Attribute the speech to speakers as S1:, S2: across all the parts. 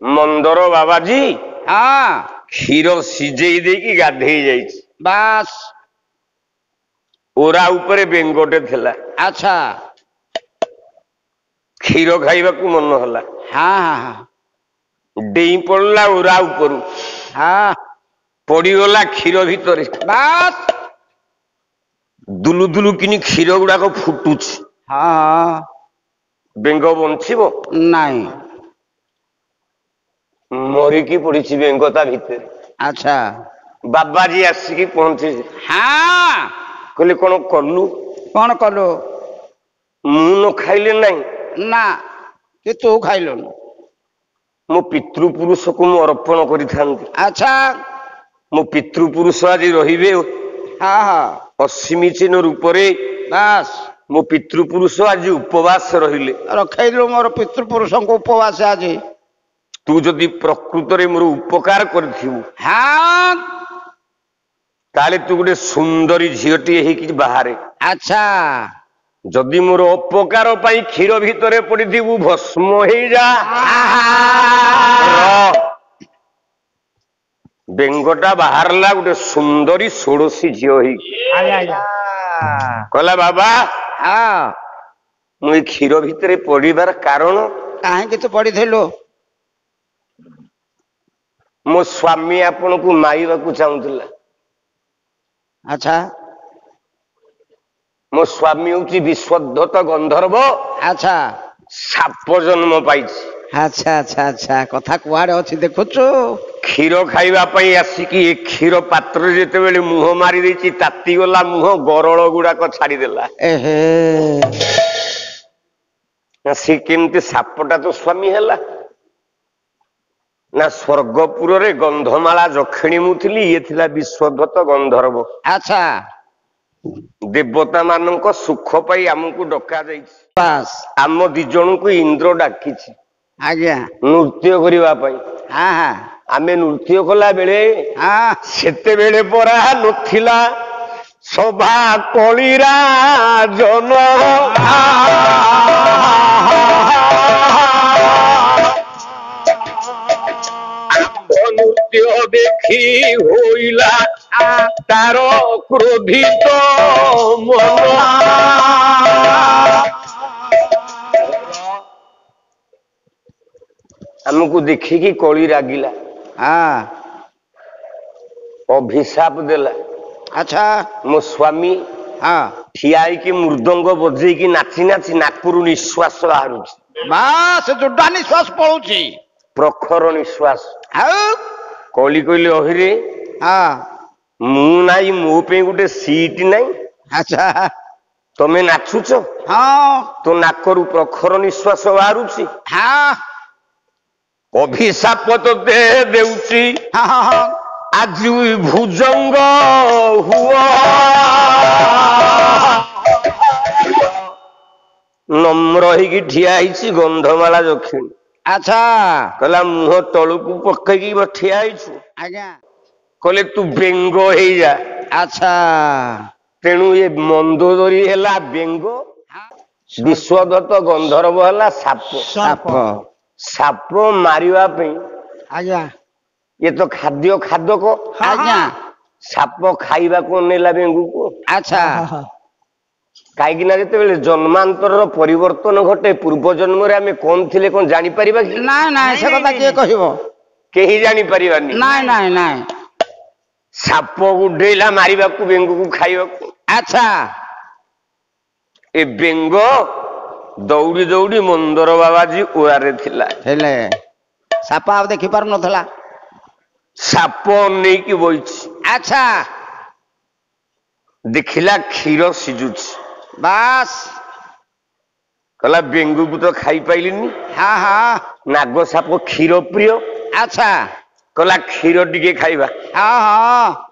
S1: मंदर बाबाजी
S2: हाँ
S1: क्षीर सिझेई देकी गाधेई जाइछि
S2: बास
S1: ओरा उपरे बेंगटे थिला
S2: अच्छा
S1: क्षीर खाइबाकू मन होला
S2: हाँ हाँ हाँ
S1: डेई पड़ला ओरा उपरु
S2: हाँ
S1: पड़ीगला क्षीर भितरे
S2: बास
S1: दुलु दुलु किनी क्षीर गुड़ाक फुटुछि
S2: हाँ
S1: बेंग बंचिबो
S2: नहीं
S1: मरिकी पड़िछि बेंग ता भितरे
S2: अच्छा
S1: बाबाजी आसिकी पहुंची
S2: हाँ
S1: कहले कौन कलु
S2: कौन कलु
S1: मु न खाइले नहीं
S2: ना कि तू खाइलुन
S1: मो पितृपुरुष को मु अर्पण करिथांती
S2: अच्छा
S1: मो पितृपुरुष आज रहिबे
S2: हाँ हाँ
S1: असीमिचीन रूपरे
S2: बास
S1: मो पितृपुरुष आज उपवास रहिले
S2: रखैलु मोर पितृपुरुष को उपवास आज
S1: तू जदि प्रकृत रे मोर उपकार करथिबु
S2: हाँ
S1: ताले तू गोटे सुंदरी झीटी हेकी बाहरे
S2: अच्छा
S1: जदि मोर अपकार पाई क्षीर भितरे पड़िथिबु भस्म हे जा बेंगटा बाहरला गोटे सुंदरी षोड़शी झील ही कहला बाबा
S2: हाँ
S1: मुई क्षीर भितरे पड़िबार कारण
S2: कहीं तू पढ़ी
S1: मो स्वामी आपण को मारिबा को चाहुतिला
S2: अच्छा
S1: मो स्वामी होची विश्वधत गंधर्व
S2: अच्छा
S1: साप जन्म पाइछि
S2: अच्छा अच्छा अच्छा कथा कुआड़े अच्छी देखुचु
S1: क्षीर खाइबा पई आसिकी ए क्षीर पात्र जेते बेले मुह मारी देछि ताती गला मुह गरळ गुडा को छाडी देला
S2: एहे
S1: ना से केमते सापटा तो स्वामी हैला ना स्वर्गपुर रे गंधमाला जखिणी मुथिली ये थिला विश्वधत गंधर्व
S2: अच्छा
S1: देवता मानक सुख पाई हमकु डका जाइछि
S2: बस
S1: आम दी जण को इंद्र डाकिछि
S2: आज्ञा
S1: नृत्य करिबा पई
S2: हाँ हाँ
S1: आमे नृत्य कला बेले
S2: हाँ
S1: सेते बेले परा नथिला सभा कलिरा जन नृत्य देखी होइला तार क्रोधित मन हमको देखिकी कली रागिला
S2: हाँ
S1: अभिशाप देला
S2: अच्छा
S1: मो स्वामी
S2: हाँ
S1: ठियाई की मृदंग बजे की नाची नाची नाकरु निश्वास बाहरुछि
S2: बस जोड़ा निश्वास पड़ुची
S1: प्रखर निश्वास
S2: हाँ
S1: कली कहले अहिरे
S2: हाँ
S1: मु नाई मो पे गोटे सीट नाई
S2: अच्छा
S1: तमे नाचुच
S2: हाँ
S1: तो नाकरु प्रखर निश्वास बाहरुछि
S2: हाँ
S1: अभिशाप तो दे देउछि
S2: हाँ हाँ हाँ
S1: आज भुजंग हुआ नम्र ही ठिया ही गंधमाला जखिणी
S2: अच्छा
S1: कहला मुह तलुकू पकईकी ठिया होइछु
S2: आज्ञा
S1: कहले तू बेंग हो जा
S2: अच्छा
S1: तेणु ये मंदोदरी हैला बेंग विश्वदत्त गंधर्व हैला साप
S2: साप
S1: साप मारिबा पई
S2: आज्ञा
S1: ये तो खाद्य खादक
S2: आज्ञा
S1: साप खाइबा को नेला बेंगू को
S2: अच्छा
S1: कहीं जिते जन्मांतर परिवर्तन घटे पूर्व जन्म रे आमे कौन थिले कौन जानी परिबा कि
S2: ना ना से कथा के कहिबो
S1: केही जानी परिबानी
S2: ना ना ना
S1: साप गुडेला मारिबा को बेंगू को खाइबा को
S2: अच्छा
S1: ए बेंग दौड़ी दौड़ी मंदर बाबाजी ओआरे थिला
S2: हेले साप आ देखि पार नथला
S1: साप नहीं की बोइछि
S2: अच्छा
S1: देखिला क्षीर सिजुछि
S2: बस
S1: कहला बेंगू को तो खाई पाइलिनी
S2: हाँ हाँ
S1: नाग साप क्षीर प्रिय
S2: अच्छा
S1: कहला क्षीर टिके खाइबा
S2: हाँ हाँ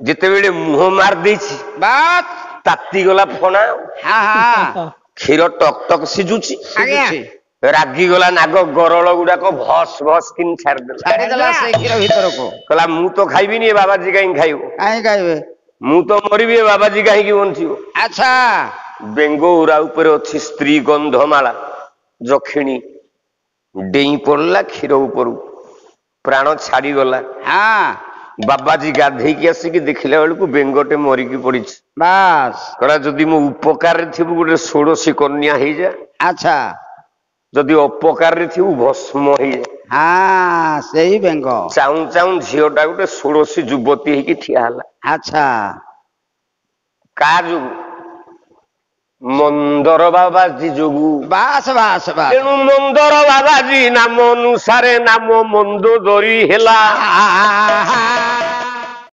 S1: जिते बेले मुह मार देछि
S2: बस
S1: ताती गला फणा
S2: हाँ हाँ
S1: क्षीर टक टक सिजुछि
S2: आज्ञा
S1: रागी गला नाग गरल गुड़ाक भस भस किन
S2: छाड़ी देला से क्षीर भीतर को
S1: कहला मु तो खाइबिनी ए बाबाजी कहीं खाइबो
S2: काहे कहबे
S1: मु तो मरिबी ए बाबाजी कहीं की बंचिबो
S2: अच्छा
S1: बेंगो उरा ऊपर अछि स्त्री गंधमाला जखिणी ଡେଇଁ ପଡିଲା କ୍ଷୀର ଉପରୁ ପ୍ରାଣ ଛାଡିଗଲା।
S2: ହଁ
S1: ବାବାଜୀ ଗାଧେଇକି ଆସିକି ଦେଖିଲା ବେଳକୁ ବେଙ୍ଗଟେ ମରିକି ପଡିଛି।
S2: ବାସ୍
S1: କହିଲା ଯଦି ମୁଁ ଉପକାରରେ ଥିବୁ ଗୋଟେ ଷୋଡଶୀ କନ୍ୟା ହେଇଯା,
S2: ଆଚ୍ଛା
S1: ଯଦି ଅପକାରରେ ଥିବୁ ଭସ୍ମ ହେଇଯା।
S2: ହଁ ସେଇ ବେଙ୍ଗ।
S1: ଚାହୁଁ ଚାହୁଁ ଝିଅଟା ଗୋଟେ ଷୋଡଶୀ ଯୁବତୀ ହେଇକି ଠିଆ ହେଲା।
S2: ଆଚ୍ଛା
S1: କା ଯୋଗୁ? ମନ୍ଦର ବାବାଜୀ ଯୋଗୁ।
S2: ବାସ୍ ବାସ୍ ବାସ୍
S1: ତେଣୁ ମନ୍ଦର ବାବାଜୀ ନାମ ଅନୁସାରେ ନାମ ମନ୍ଦୋଦରୀ ହେଲା।